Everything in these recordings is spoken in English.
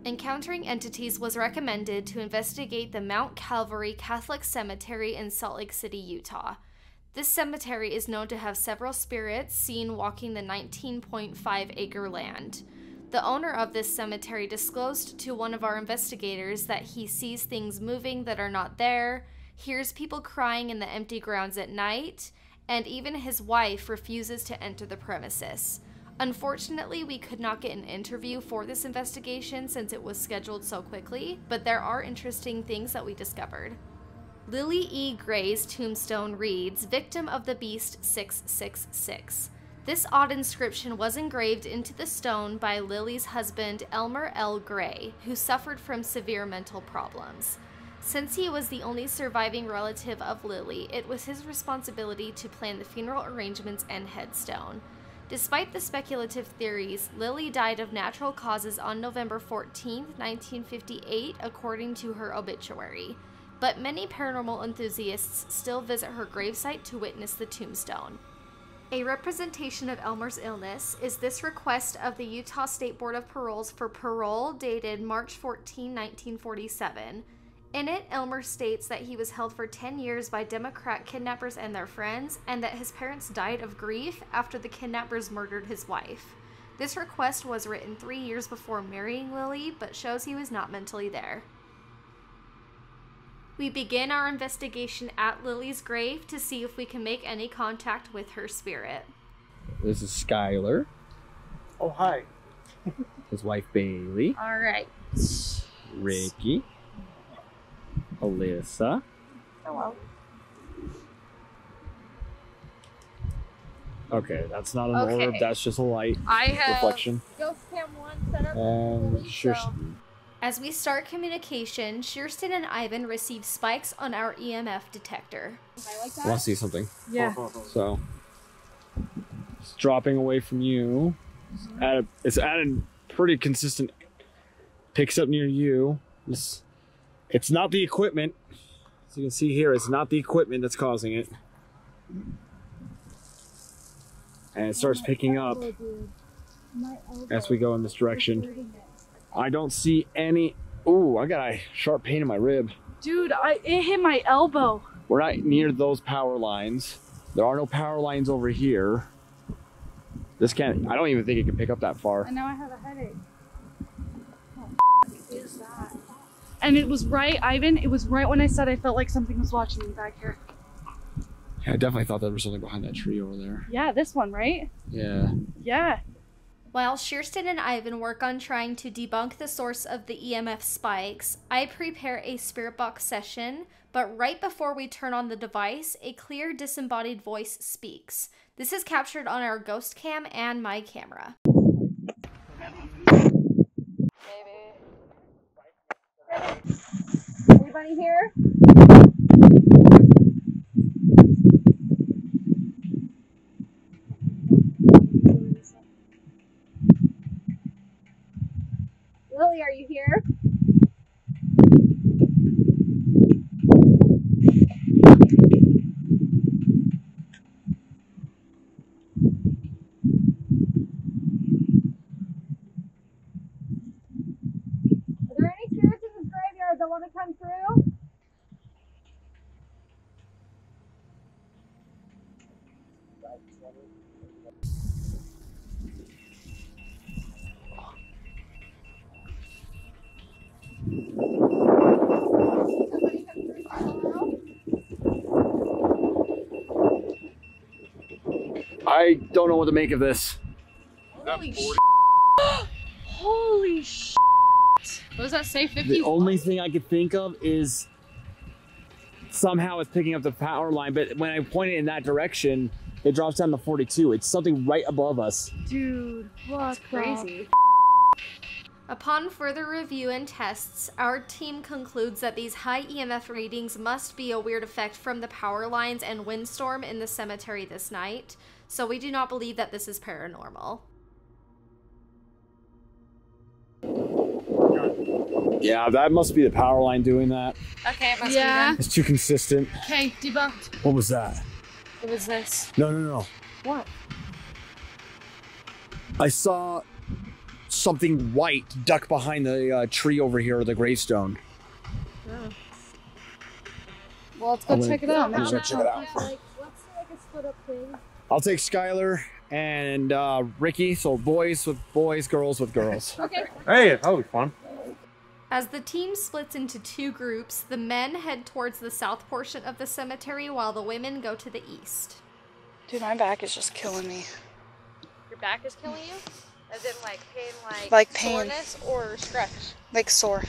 Encountering Entities was recommended to investigate the Mount Calvary Catholic Cemetery in Salt Lake City, Utah. This cemetery is known to have several spirits seen walking the 19.5-acre land. The owner of this cemetery disclosed to one of our investigators that he sees things moving that are not there, hears people crying in the empty grounds at night, and even his wife refuses to enter the premises. Unfortunately, we could not get an interview for this investigation since it was scheduled so quickly, but there are interesting things that we discovered. Lily E. Gray's tombstone reads, "Victim of the Beast 666. This odd inscription was engraved into the stone by Lily's husband, Elmer L. Gray, who suffered from severe mental problems. Since he was the only surviving relative of Lily, it was his responsibility to plan the funeral arrangements and headstone. Despite the speculative theories, Lily died of natural causes on November 14, 1958, according to her obituary. But many paranormal enthusiasts still visit her gravesite to witness the tombstone." A representation of Elmer's illness is this request of the Utah State Board of Paroles for parole dated March 14, 1947. In it, Elmer states that he was held for 10 years by Democrat kidnappers and their friends, and that his parents died of grief after the kidnappers murdered his wife. This request was written 3 years before marrying Lily, but shows he was not mentally there. We begin our investigation at Lily's grave to see if we can make any contact with her spirit. This is Skylar. Oh, hi. His wife Bailey. All right. Ricky. Alyssa. Hello. Okay, that's not an orb, that's just a light I have reflection. Ghost Cam 1 set up. And As we start communication, Kirsten and Ivan receive spikes on our EMF detector. I want to see something. Yeah. So, it's dropping away from you. It's at a pretty consistent, picks up near you. It's not the equipment. As you can see here, it's not the equipment that's causing it. And it starts picking up as we go in this direction. I don't see any. Ooh, I got a sharp pain in my rib. Dude, it hit my elbow. We're not near those power lines. There are no power lines over here. This can't, I don't even think it can pick up that far. And now I have a headache. What the is that? And it was right, Ivan, it was right when I said I felt like something was watching me back here. Yeah, I definitely thought there was something behind that tree over there. Yeah, this one, right? Yeah. Yeah. While Kirsten and Ivan work on trying to debunk the source of the EMF spikes, I prepare a spirit box session, but right before we turn on the device, a clear disembodied voice speaks. This is captured on our ghost cam and my camera. Anybody here? Lily, are you here? Are there any spirits in this graveyard that want to come through? I don't know what to make of this. Holy sh**. Holy sh**. What does that say, 50? The only thing I could think of is somehow it's picking up the power line, but when I point it in that direction, it drops down to 42. It's something right above us. Dude, what crazy. Upon further review and tests, our team concludes that these high EMF readings must be a weird effect from the power lines and windstorm in the cemetery this night, so we do not believe that this is paranormal. Yeah, that must be the power line doing that. Okay, it must Yeah. It's too consistent. Okay, debunked. What was that? What was this? No. What? I saw something white duck behind the tree over here, or the gravestone. Oh. Well, let's go check it out. I'm gonna check it out. Like, let's do like a split up thing. I'll take Skylar and Ricky, so boys with boys, girls with girls. Okay. Hey, that'll be fun. As the team splits into two groups, the men head towards the south portion of the cemetery while the women go to the east. Dude, my back is just killing me. Your back is killing you? As in like pain, Like pain. soreness or stretch? Like sore.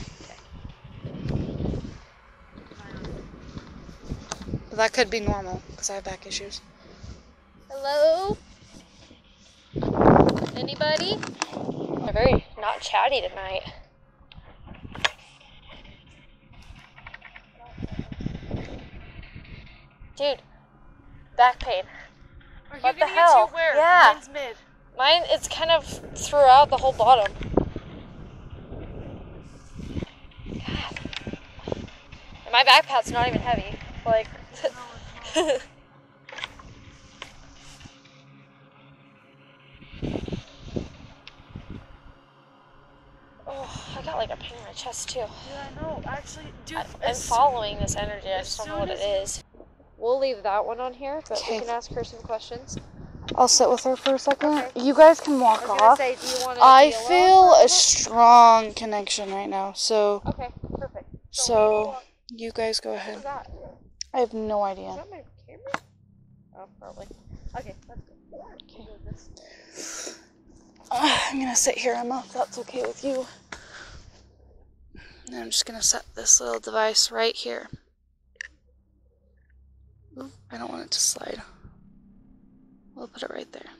But that could be normal because I have back issues. Hello? Anybody? They're very not chatty tonight. Dude, back pain. What the hell? Yeah. Mine's mid. Mine, it's kind of throughout the whole bottom. God. And my backpack's not even heavy. Like, oh, I got like a pain in my chest too. Yeah, I know. Actually, dude, I'm following this energy. I just don't know what it is. We'll leave that one on here, but we can ask her some questions. I'll sit with her for a second. You guys can walk I was off. gonna say, do you want to I be alone feel for a minute? strong connection right now, so Okay, perfect. so you guys go What ahead. was that? I have no Is idea. that my camera? Oh, probably. Okay, let's go. Okay. I'm gonna sit here, Emma, if that's okay with you. And I'm just gonna set this little device right here. Ooh, I don't want it to slide. We'll put it right there.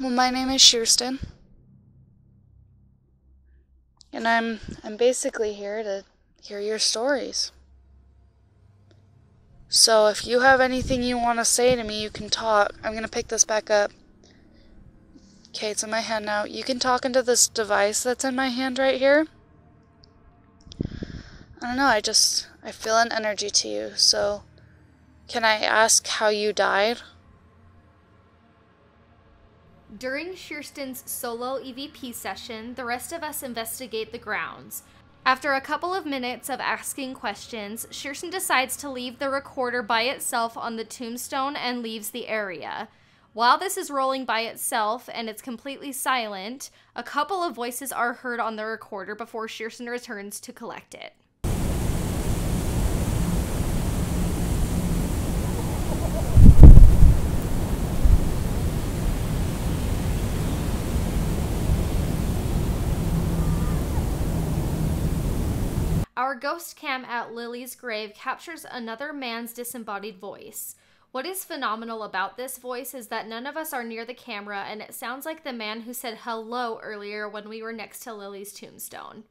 Well, my name is Shearston. And I'm basically here to hear your stories. So if you have anything you want to say to me, you can talk. I'm gonna pick this back up. Okay, it's in my hand now. You can talk into this device that's in my hand right here. I don't know, I feel an energy to you, so can I ask how you died? During Shearston's solo EVP session, the rest of us investigate the grounds. After a couple of minutes of asking questions, Shearston decides to leave the recorder by itself on the tombstone and leaves the area. While this is rolling by itself and it's completely silent, a couple of voices are heard on the recorder before Shearston returns to collect it. Our ghost cam at Lily's grave captures another man's disembodied voice. What is phenomenal about this voice is that none of us are near the camera, and it sounds like the man who said hello earlier when we were next to Lily's tombstone.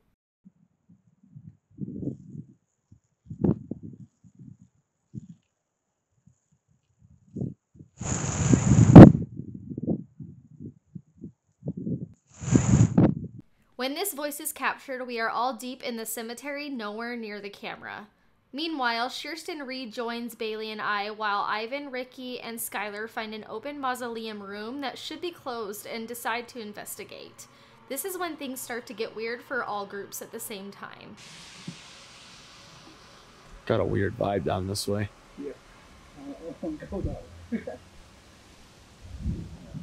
When this voice is captured, we are all deep in the cemetery, nowhere near the camera. Meanwhile, Shearston rejoins Bailey and I while Ivan, Ricky, and Skylar find an open mausoleum room that should be closed and decide to investigate. This is when things start to get weird for all groups at the same time. Got a weird vibe down this way.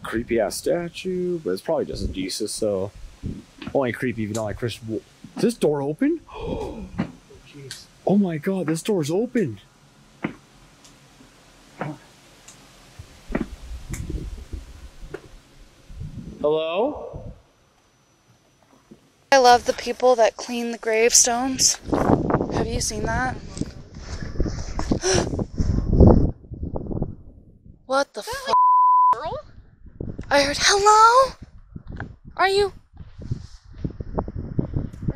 Creepy ass statue, but it's probably just a Jesus, so only creepy if you don't like Christian. Is this door open? Oh, jeez. Oh my god, this door's open. Hello? I love the people that clean the gravestones. Have you seen that? What the fuck? Girl? I heard hello? Are you?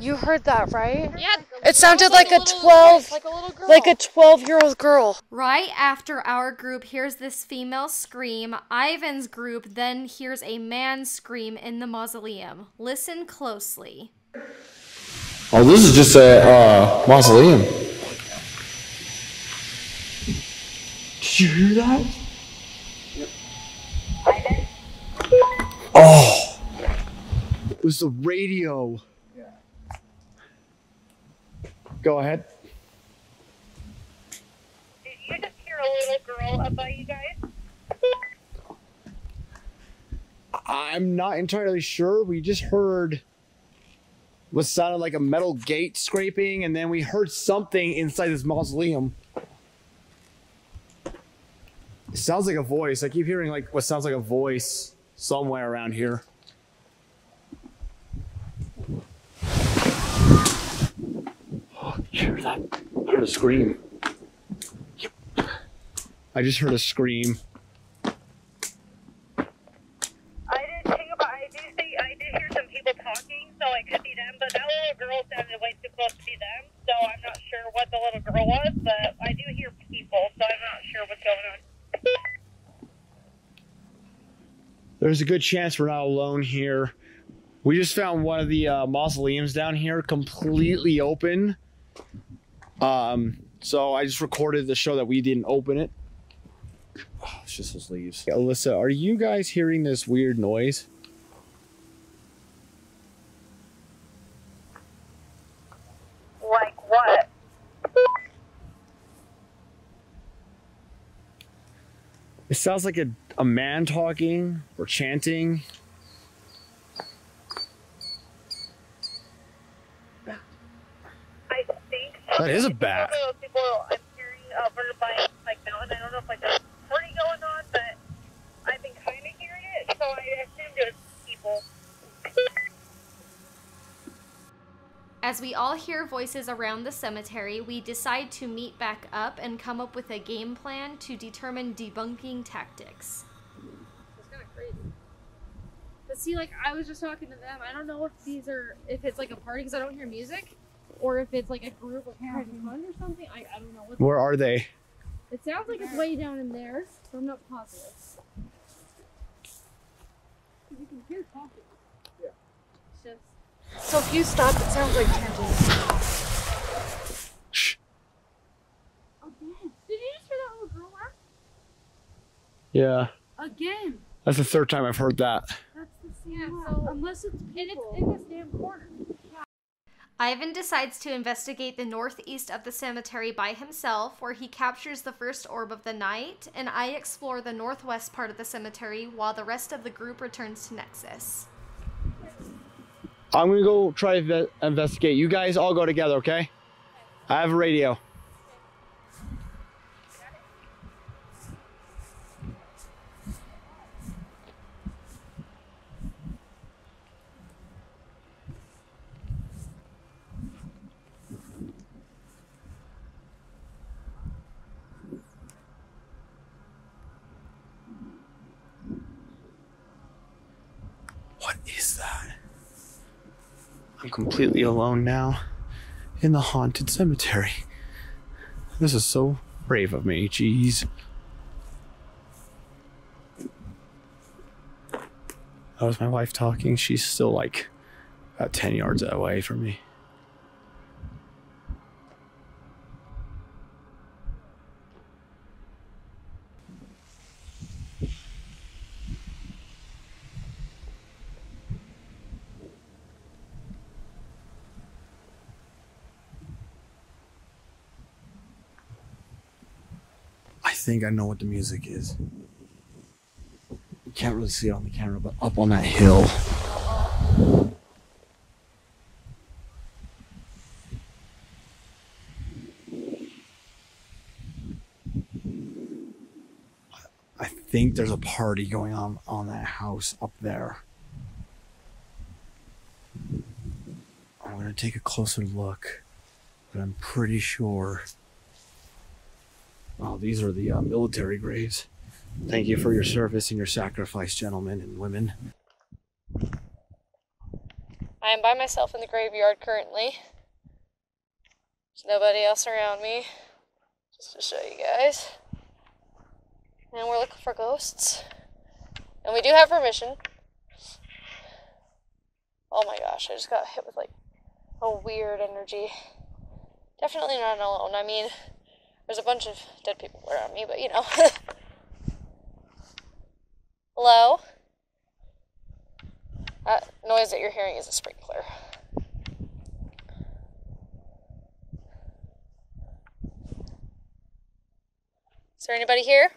You heard that, right? Yeah. It sounded like a little 12, like a little girl. like a 12-year-old girl. Right after our group hears this female scream, Ivan's group then hears a man scream in the mausoleum. Listen closely. Oh, this is just a mausoleum. Did you hear that? Yep. Oh. It was the radio. Yeah. Go ahead. Did you just hear a little girl up by you guys? I'm not entirely sure. We just heard what sounded like a metal gate scraping, and then we heard something inside this mausoleum. It sounds like a voice. I keep hearing like what sounds like a voice somewhere around here. Oh, you hear that? I heard a scream. Yep. I just heard a scream. I did hear some people talking, so it could be them, but that little girl sounded way too close to be them, so I'm not sure what the little girl was, but I do hear people, so I'm not sure what's going on. There's a good chance we're not alone here. We just found one of the mausoleums down here completely open. So I just recorded the show that we didn't open it. Oh, it's just those leaves. Alyssa, are you guys hearing this weird noise? Like what? It sounds like a man talking or chanting. I think That is a bat. Some of those people I'm hearing over by like mountain. I don't know if like there's a party going on, but I've been kind of hearing it, so I assumed it was people. As we all hear voices around the cemetery, we decide to meet back up and come up with a game plan to determine debunking tactics. It's kind of crazy. But see, like, I was just talking to them. I don't know if it's like a party because I don't hear music, or if it's like a group of having fun or something. I don't know. Where are they? It sounds like it's way down in there, but I'm not positive. You can hear talking. Yeah. It's just... So if you stop, it sounds like chanting. Shh. Again. Did you just hear that little girl laugh? Yeah. Again. That's the third time I've heard that. That's the same. Yeah, so unless it's people. And it's in this damn corner. Ivan decides to investigate the northeast of the cemetery by himself, where he captures the first orb of the night, and I explore the northwest part of the cemetery while the rest of the group returns to Nexus. I'm gonna go try to investigate. You guys all go together, okay? I have a radio. What is that? I'm completely alone now in the haunted cemetery. This is so brave of me, jeez. That was my wife talking. She's still like about 10 yards away from me. I think I know what the music is. You can't really see it on the camera, but up on that hill. I think there's a party going on that house up there. I'm gonna take a closer look, but I'm pretty sure. Oh, these are the military graves. Thank you for your service and your sacrifice, gentlemen and women. I am by myself in the graveyard currently. There's nobody else around me. Just to show you guys. And we're looking for ghosts. And we do have permission. Oh my gosh, I just got hit with like a weird energy. Definitely not alone. I mean, there's a bunch of dead people around me, but you know. Hello? noise that you're hearing is a sprinkler. Is there anybody here?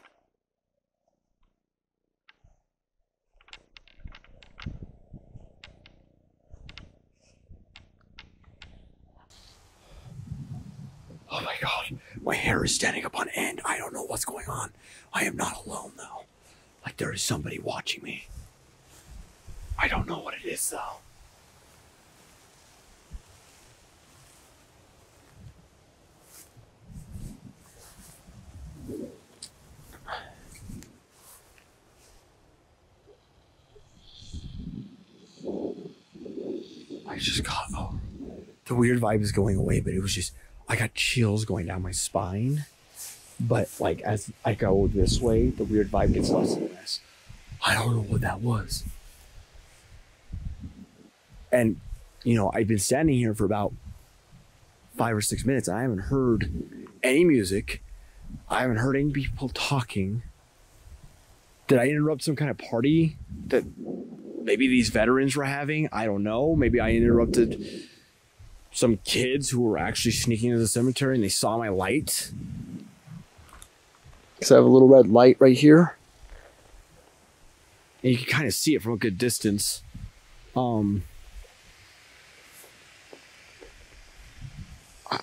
Oh my god, my hair is standing up on end. I don't know what's going on. I am not alone though. Like there is somebody watching me. I don't know what it is though. I just got, the weird vibe is going away, but it was just, I got chills going down my spine. But like as I go this way, the weird vibe gets less and less. I don't know what that was. And, you know, I've been standing here for about 5 or 6 minutes and I haven't heard any music. I haven't heard any people talking. Did I interrupt some kind of party that maybe these veterans were having? I don't know. Maybe I interrupted some kids who were actually sneaking into the cemetery and they saw my light. Because I have a little red light right here. And you can kind of see it from a good distance.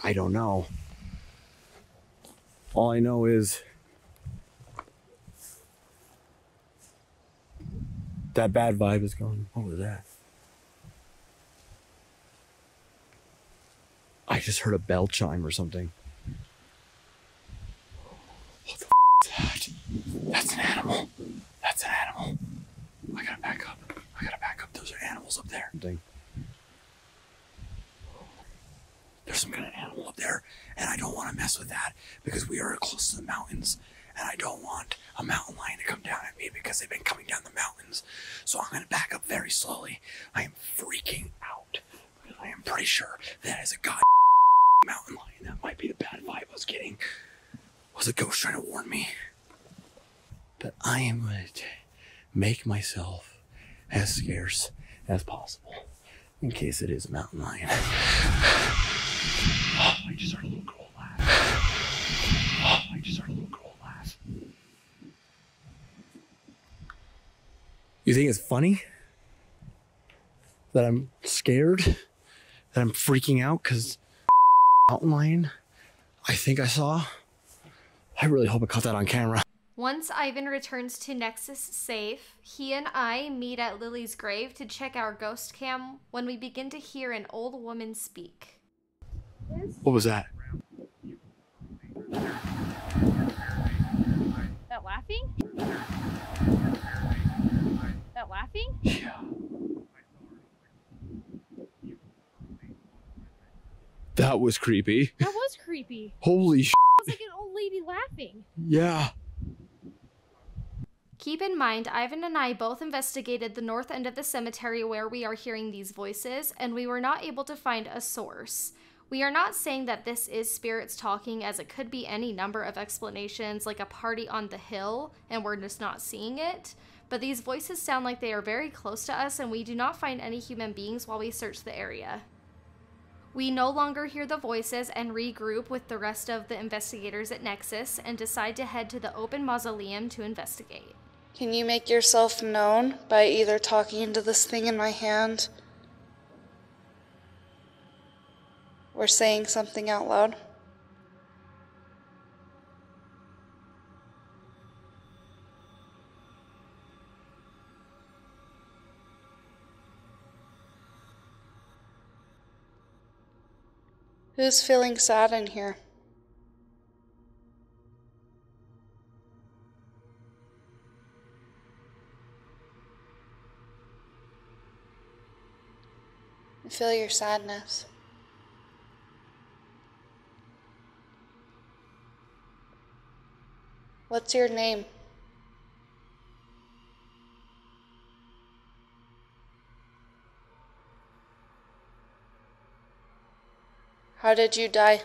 I don't know. All I know is that bad vibe is gone. What was that? I just heard a bell chime or something. What the is that? That's an animal. That's an animal. I gotta back up. I gotta back up. Those are animals up there. There's some kind of animal up there, and I don't want to mess with that because we are close to the mountains, and I don't want a mountain lion to come down at me because they've been coming down the mountains. So I'm going to back up very slowly. I am freaking out because I am pretty sure that is a mountain lion. That might be the bad vibe I was getting. Was a ghost trying to warn me? But I am going to make myself as scarce as possible in case it is a mountain lion. Oh, I just heard a little girl laugh. Oh, I just heard a little girl laugh. You think it's funny that I'm scared? That I'm freaking out because mountain lion I think I saw? I really hope I caught that on camera. Once Ivan returns to Nexus safe, he and I meet at Lily's grave to check our ghost cam when we begin to hear an old woman speak. What was that? That laughing? That laughing? Yeah. That was creepy. That was creepy. Holy sh**. It was like an old lady laughing. Yeah. Keep in mind, Ivan and I both investigated the north end of the cemetery where we are hearing these voices, and we were not able to find a source. We are not saying that this is spirits talking, as it could be any number of explanations, like a party on the hill, and we're just not seeing it. But these voices sound like they are very close to us, and we do not find any human beings while we search the area. We no longer hear the voices and regroup with the rest of the investigators at Nexus and decide to head to the open mausoleum to investigate. Can you make yourself known by either talking into this thing in my hand or saying something out loud? Who's feeling sad in here? I feel your sadness. What's your name? How did you die?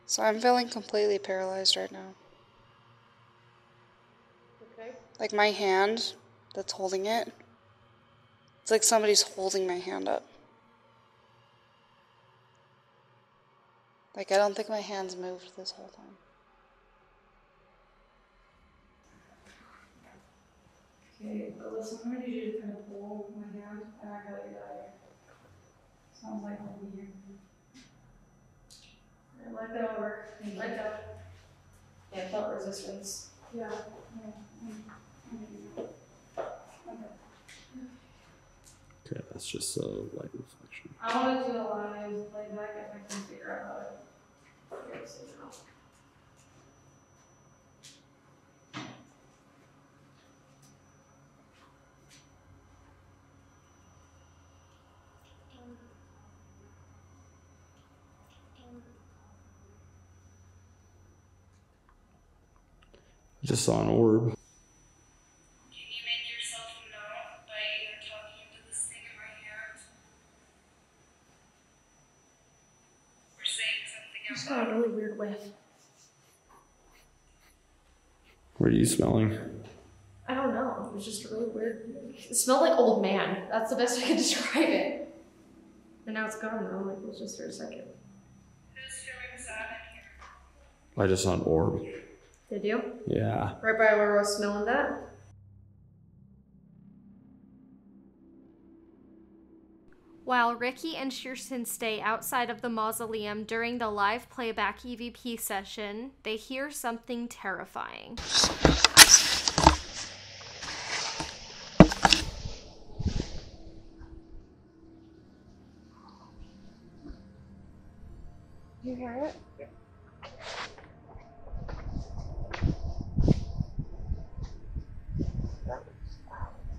So I'm feeling completely paralyzed right now. Like my hand that's holding it. It's like somebody's holding my hand up. Like I don't think my hands moved this whole time. Okay, but listen, I'm gonna need you to kind of pull my hand and I gotta get out of here. Sounds like I'll be here. And let go over. Let go. Yeah, felt resistance. Yeah. Okay, that's just a light reflection. I want to do a live playback if I can figure out how to figure this out. I just saw an orb. Can you make yourself known by either talking into this thing in my hand or saying something I just out got a really weird whiff. What are you smelling? I don't know. It was just really weird. It smelled like old man. That's the best I could describe it. And now it's gone though. Like it was just for a second. Who's feeling sad in here? I just saw an orb. Did you? Yeah. Right by where I was smelling that? While Ricky and Kirsten stay outside of the mausoleum during the live playback EVP session, they hear something terrifying. You hear it?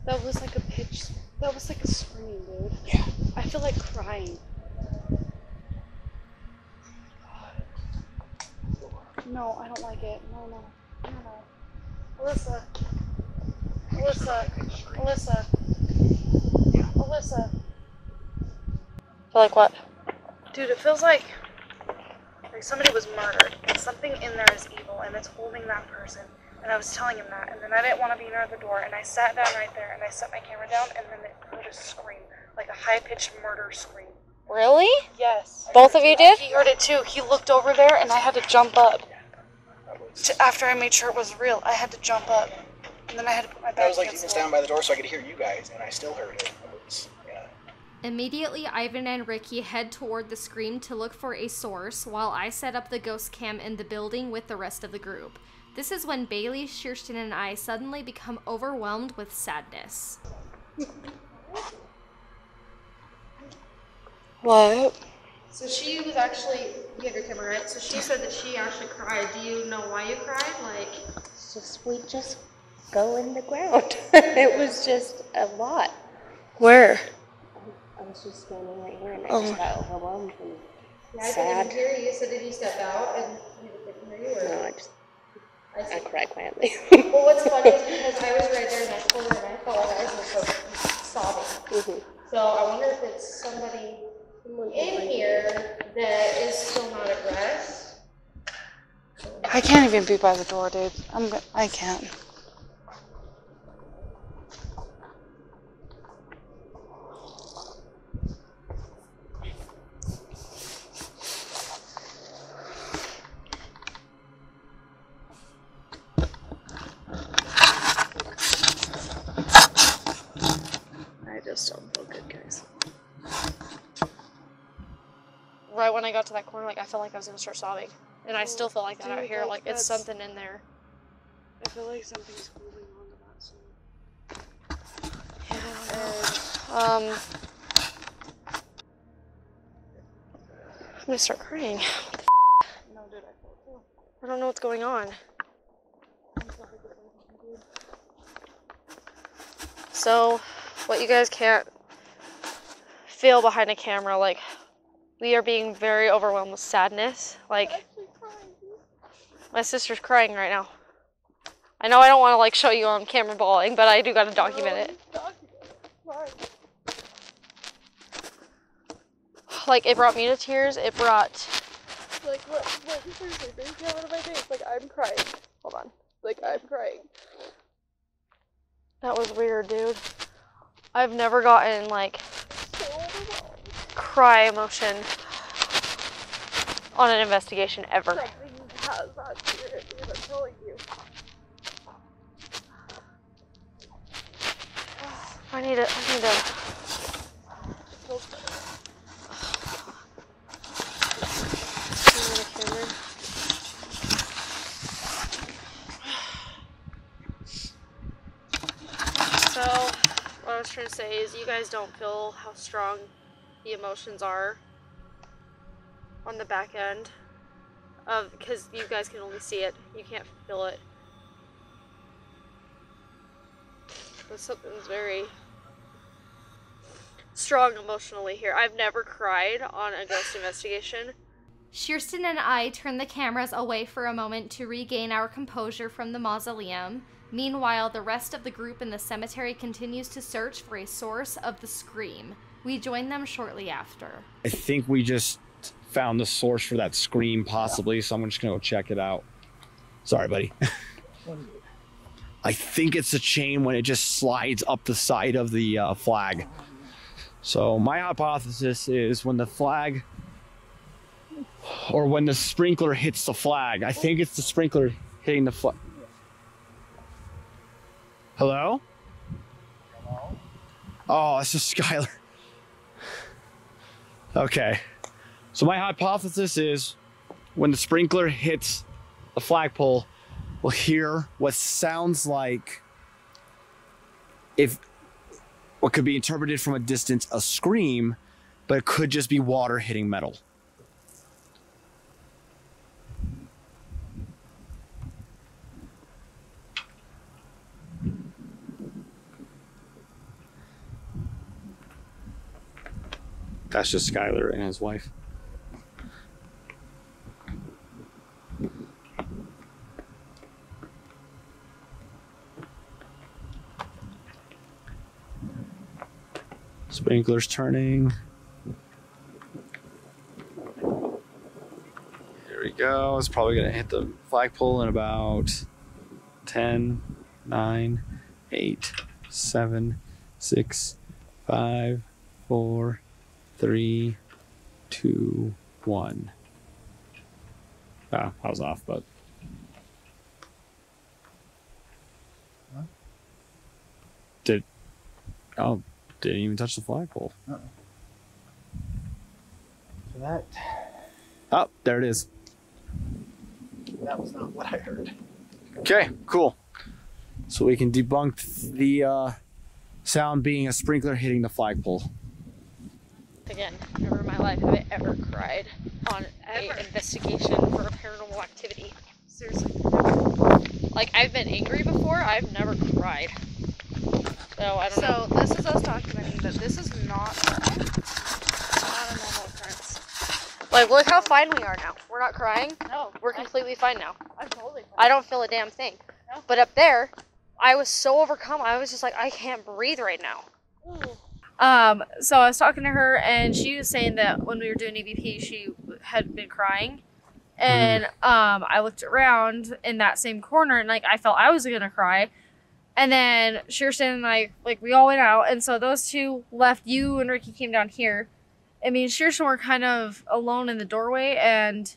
That was like a pitch. That was like a scream, dude. Yeah. I feel like crying. No, I don't like it. No. Alyssa. Feel like what? Dude, it feels like somebody was murdered and something in there is evil and it's holding that person. And I was telling him that, and then I didn't want to be near the door, and I sat down right there, and I set my camera down, and then it heard a scream, like a high-pitched murder scream. Really? Yes. Both of you did? He heard it too. He looked over there, and I had to jump up. After I made sure it was real, I had to jump up, and then I had to put my back I was like against even the wall. standing by the door so I could hear you guys, and I still heard it. Yeah. Immediately, Ivan and Ricky head toward the scream to look for a source, while I set up the ghost cam in the building with the rest of the group. This is when Bailey, Kirsten, and I suddenly become overwhelmed with sadness. What? So she was actually, you have your camera right? So she said that she actually cried. Do you know why you cried? Like, We just go in the ground. It was just a lot. Where? I was just standing right here and I just got overwhelmed and yeah, I sad. didn't hear you. So did you step out and you didn't hear you? Or? No, I cried quietly. Well, what's funny is because I was right there in that corner and I felt like I was just sobbing. Mm-hmm. So I wonder if it's somebody in here that is still not at rest. I can't even be by the door, dude. I can't. I just don't feel good, guys. Right when I got to that corner, like I felt like I was gonna start sobbing, and I still feel like that out here. Like it's something in there. I feel like something's holding on to that scene. I'm gonna start crying. No, dude, I feel it too. I don't know what's going on. So, what you guys can't feel behind a camera, like, we are being very overwhelmed with sadness. Like, my sister's crying right now. I know I don't want to, like, show you on camera bawling, but I do gotta document it. Like, it brought me to tears. It brought... Like, what seriously, baby, get out of my face. Like, I'm crying. Hold on. Like, I'm crying. That was weird, dude. I've never gotten, like, cry emotion on an investigation ever. Something has that spirit, dude, I'm telling you. I need to. So, what I was trying to say is you guys don't feel how strong the emotions are on the back end of, because you guys can only see it, you can't feel it. But something's very strong emotionally here. I've never cried on a ghost investigation. Kirsten and I turned the cameras away for a moment to regain our composure from the mausoleum. Meanwhile, the rest of the group in the cemetery continues to search for a source of the scream. We join them shortly after. I think we just found the source for that scream, possibly, so I'm just gonna go check it out. Sorry, buddy. I think it's a chain when it just slides up the side of the flag. So my hypothesis is when the flag, or when the sprinkler hits the flag. I think it's the sprinkler hitting the flag. Hello? Hello? Oh, it's just Skylar. Okay. So my hypothesis is when the sprinkler hits the flagpole, we'll hear what sounds like, if what could be interpreted from a distance, a scream, but it could just be water hitting metal. That's just Skylar and his wife. Sprinkler's turning. Here we go. It's probably gonna hit the flagpole in about 10, 9, 8, 7, 6, 5, 4, 3, 2, 1. Ah, I was off, but. Huh? Didn't even touch the flagpole. So that Oh, there it is. was not what I heard. Okay, cool. So we can debunk the sound being a sprinkler hitting the flagpole. Again, never in my life have I ever cried on an investigation for a paranormal activity. Seriously. Like, I've been angry before, I've never cried. So, I don't know. So, this is us documenting that this is not a normal occurrence. Like, look how fine we are now. We're not crying. No. We're completely fine now. I'm totally fine. I don't feel a damn thing. No. But up there, I was so overcome. I was just like, I can't breathe right now. Ooh. So I was talking to her, and she was saying that when we were doing EVP, she had been crying. And I looked around in that same corner, and like I felt I was gonna cry. And then Kirsten and I, like we all went out, and so those two left. You and Ricky came down here. I mean, Kirsten were kind of alone in the doorway, and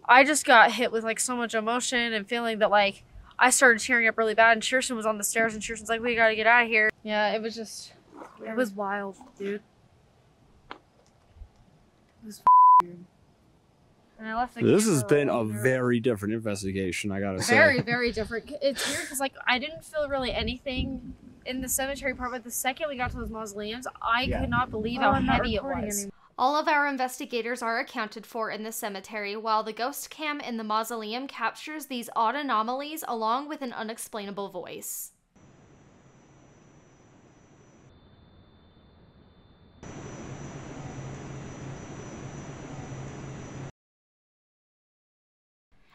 I just got hit with like so much emotion and feeling that like I started tearing up really bad. And Kirsten was on the stairs, and Kirsten's like, "We gotta get out of here." Yeah, it was just. It was wild, dude. It was weird. And I left the This has camera been a on there. very different investigation, I gotta say. Very, very different. It's weird because, like, I didn't feel really anything in the cemetery part, but the second we got to those mausoleums, I could not believe how heavy it was. All of our investigators are accounted for in the cemetery, while the ghost cam in the mausoleum captures these odd anomalies along with an unexplainable voice.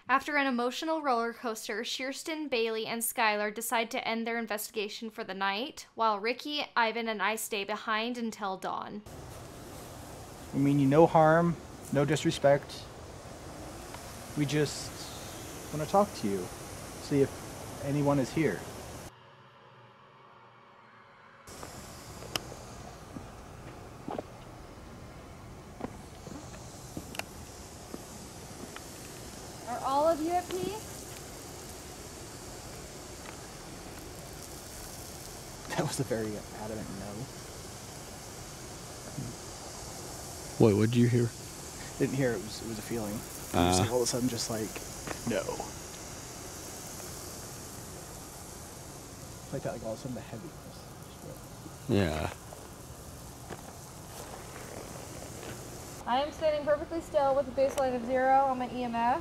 After an emotional roller coaster, Kirsten, Bailey, and Skylar decide to end their investigation for the night, while Ricky, Ivan, and I stay behind until dawn. We mean you no harm, no disrespect. We just want to talk to you, see if anyone is here. of you at peace? That was a very adamant no. What did you hear? Didn't hear it. It was a feeling. Just like all of a sudden, just like no. Like that, like all of a sudden the heaviness. Yeah. I am standing perfectly still with a baseline of 0 on my EMF.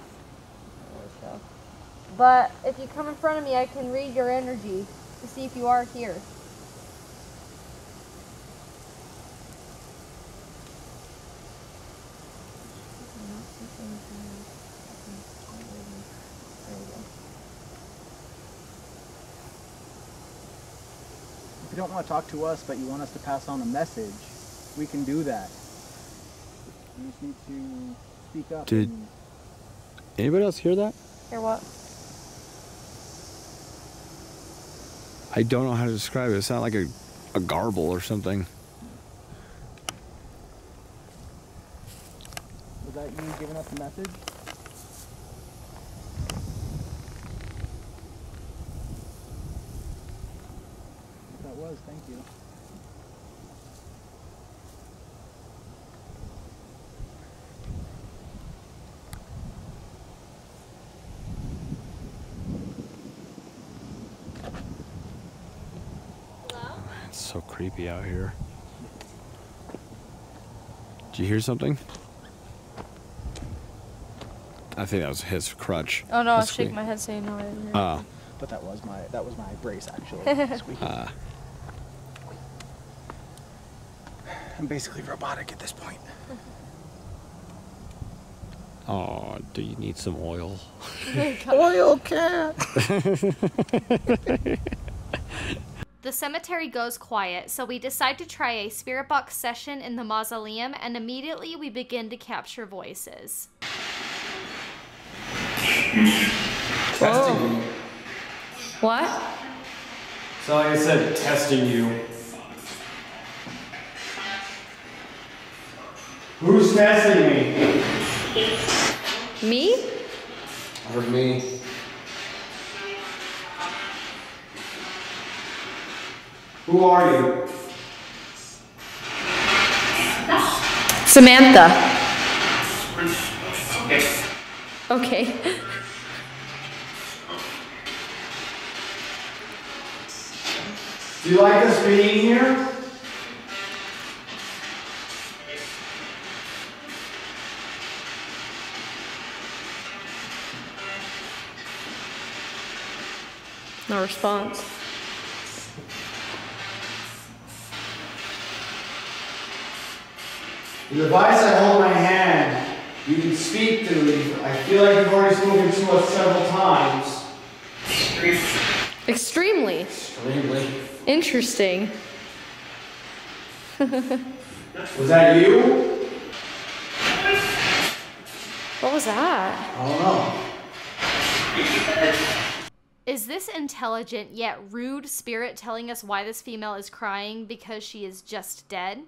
But if you come in front of me, I can read your energy to see if you are here. If you don't want to talk to us, but you want us to pass on a message, we can do that. You just need to speak up. Did anybody else hear that? Hear what? I don't know how to describe it. It sounded like a garble or something. Was that you giving us a message? That was, thank you. It's so creepy out here. Did you hear something? I think that was his crutch. Oh no, I was That's shaking sweet. my head saying no, I didn't hear. Oh. But that was my brace actually. Squeaky. I'm basically robotic at this point. Oh, do you need some oil? Oil cat. The cemetery goes quiet, so we decide to try a spirit box session in the mausoleum, and immediately we begin to capture voices. Testing you. What? So like I said, testing you. Who's testing me? Me? I heard me. Who are you? Samantha. Okay. Do you like us being here? No response. The device I hold in my hand, you can speak to me. I feel like you've already spoken to us several times. Extremely. Extremely. Interesting. Was that you? What was that? I don't know. Is this intelligent yet rude spirit telling us why this female is crying because she is just dead?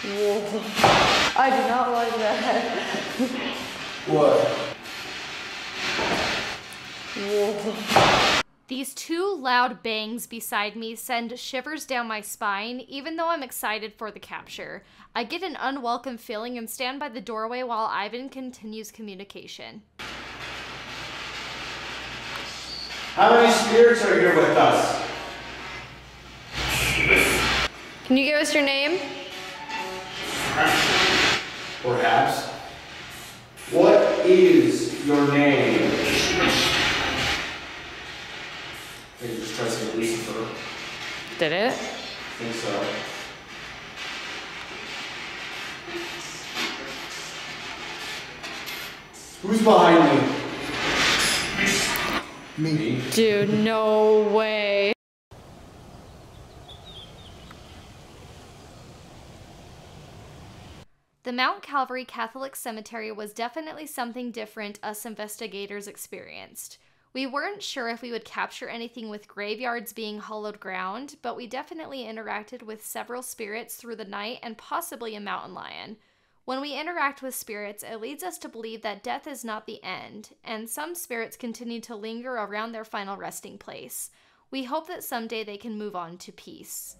Whoa. I do not like that. What? Whoa. These two loud bangs beside me send shivers down my spine, even though I'm excited for the capture. I get an unwelcome feeling and stand by the doorway while Ivan continues communication. How many spirits are here with us? Can you give us your name? Perhaps. What is your name? I think you just try to say Lucifer. Did it? I think so. Who's behind me? Me. Dude, no way. The Mount Calvary Catholic Cemetery was definitely something different us investigators experienced. We weren't sure if we would capture anything with graveyards being hollowed ground, but we definitely interacted with several spirits through the night and possibly a mountain lion. When we interact with spirits, it leads us to believe that death is not the end, and some spirits continue to linger around their final resting place. We hope that someday they can move on to peace.